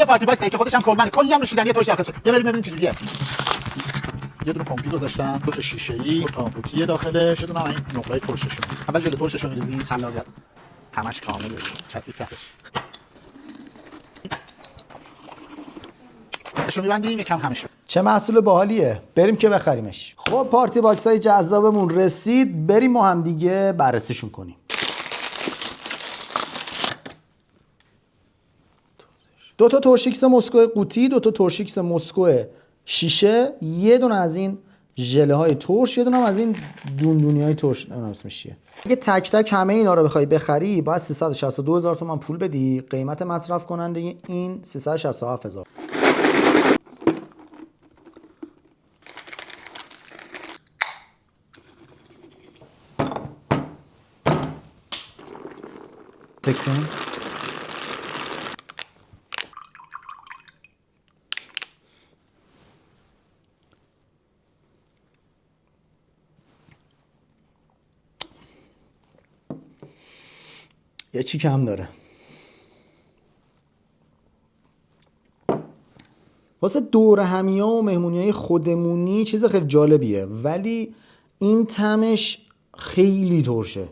یه پارتی باکس که خودش هم کلمنه، کلی هم نوشیدنی ترش داخلشه. بیا بریم ببینیم چجوریه. یه دونه پمپی گذاشتم، دو تا شیشه‌ای، دو تا قوطی داخلش، یه دونه هم این نقره ترششون. اول ژل ترششو می‌ریزی، خلاقیت همش کامل بشه. چسبید کفش. شو می‌بندیم یکم همش. چه محصول باحالیه، بریم که بخریمش. خب پارتی باکس های جذابمون رسید، بریم ما هم دیگه بررسیشون کنیم. دو تا تورشیکس مسکو قوطی، دو تا تورشیکس مسکو شیشه، یه دونه از این ژله های ترش، یه دونه هم از این دوندونی های ترش، نمیدونم اسمش چیه. اگه تک تک همه اینا رو بخوای بخری باید 362,000 تومان پول بدی. قیمت مصرف کننده این 367,000. تکون یه چی کم داره. واسه دور همیا و مهمونیای خودمونی چیز خیلی جالبیه، ولی این طعمش خیلی ترشه.